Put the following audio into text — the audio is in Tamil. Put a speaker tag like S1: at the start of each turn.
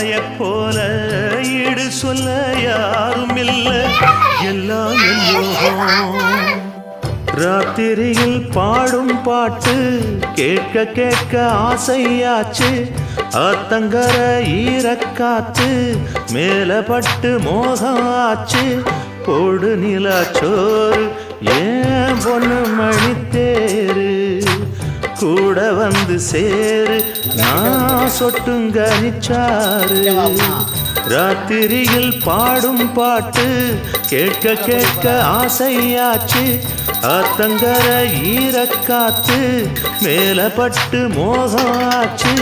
S1: தாயை போல ஈடு சொல்ல யாரும் இல்லை, எல்லாம் எல்லோரும். ராத்திரியில் பாடும் பாட்டு கேட்க கேட்க ஆசையாச்சு, ஆத்தங்கர ஈரக்காத்து மேலப்பட்டு மோகம் ஆச்சு. போடு நிலாச்சோறு ஏன் பொண்ணு மணித்தேரு, கூட வந்து சேரு நான் சொட்டுங்க நிச்சாரு. ராத்திரியில் பாடும் பாட்டு கேட்க கேட்க ஆசையாச்சு, ஆத்தங்கர ஈரக்காத்து மேலப்பட்டு மோகம் ஆச்சு.